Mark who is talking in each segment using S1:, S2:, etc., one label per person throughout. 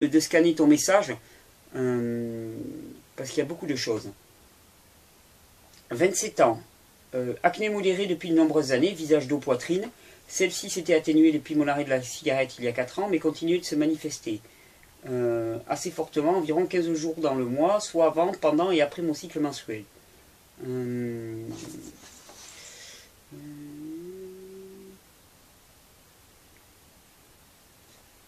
S1: de scanner ton message, parce qu'il y a beaucoup de choses. 27 ans, acné modéré depuis de nombreuses années, visage d'eau poitrine. Celle-ci s'était atténuée depuis mon arrêt de la cigarette il y a 4 ans, mais continuait de se manifester assez fortement, environ 15 jours dans le mois, soit avant, pendant et après mon cycle menstruel.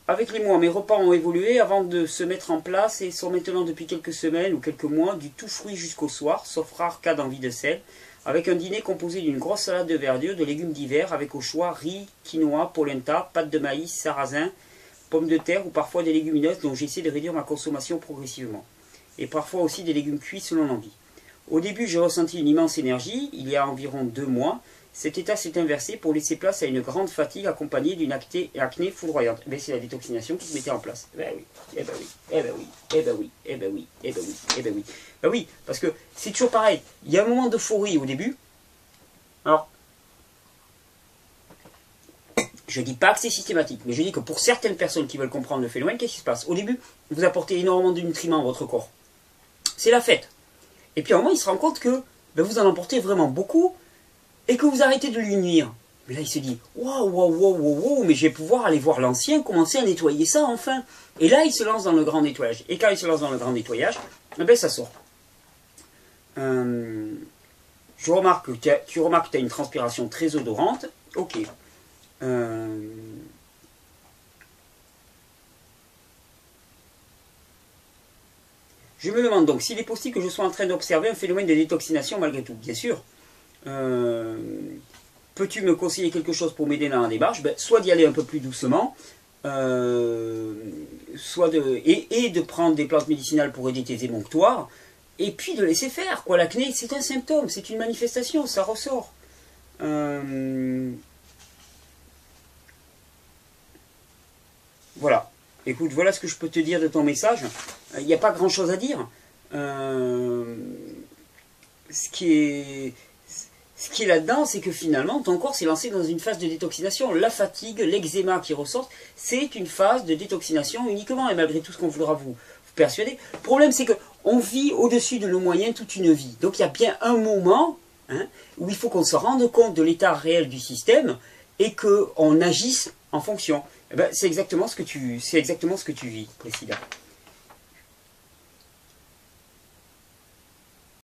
S1: Avec les mois, mes repas ont évolué avant de se mettre en place et sont maintenant depuis quelques semaines ou quelques mois du tout fruit jusqu'au soir, sauf rare cas d'envie de sel, avec un dîner composé d'une grosse salade de verdure, de légumes divers, avec au choix riz, quinoa, polenta, pâtes de maïs, sarrasin, pommes de terre ou parfois des légumineuses dont j'essaie de réduire ma consommation progressivement. Et parfois aussi des légumes cuits selon l'envie. Au début, j'ai ressenti une immense énergie, il y a environ 2 mois. Cet état s'est inversé pour laisser place à une grande fatigue accompagnée d'une acné foudroyante. Mais c'est la détoxination qui se mettait en place. Ben oui, eh ben oui, eh ben oui, eh ben oui, eh ben oui, eh ben oui, eh ben oui. Ben oui, parce que c'est toujours pareil. Il y a un moment d'euphorie au début. Alors, je ne dis pas que c'est systématique, mais je dis que pour certaines personnes qui veulent comprendre le phénomène, qu'est-ce qui se passe? Au début, vous apportez énormément de nutriments à votre corps. C'est la fête. Et puis à un moment, il se rend compte que ben, vous en emportez vraiment beaucoup et que vous arrêtez de lui nuire. Mais là, il se dit, waouh, waouh, waouh, waouh, waouh, mais je vais pouvoir aller voir l'ancien, commencer à nettoyer ça enfin. Et là, il se lance dans le grand nettoyage. Et quand il se lance dans le grand nettoyage, eh ben, ça sort. Je remarque que tu remarques que tu as une transpiration très odorante. Ok. Je me demande donc s'il est possible que je sois en train d'observer un phénomène de détoxination malgré tout. Bien sûr. Peux-tu me conseiller quelque chose pour m'aider dans la démarche? Ben, soit d'y aller un peu plus doucement, soit de prendre des plantes médicinales pour aider tes émonctoires, et puis de laisser faire. L'acné, c'est un symptôme, c'est une manifestation, ça ressort. Voilà. Écoute, voilà ce que je peux te dire de ton message. Il n'y a pas grand-chose à dire. Ce qui est là-dedans, c'est que finalement, ton corps s'est lancé dans une phase de détoxination. La fatigue, l'eczéma qui ressortent, c'est une phase de détoxination uniquement, et malgré tout ce qu'on voudra vous persuader. Le problème, c'est qu'on vit au-dessus de nos moyens toute une vie. Donc il y a bien un moment où il faut qu'on se rende compte de l'état réel du système et qu'on agisse en fonction. Eh ben, c'est exactement ce que tu vis, Priscilla.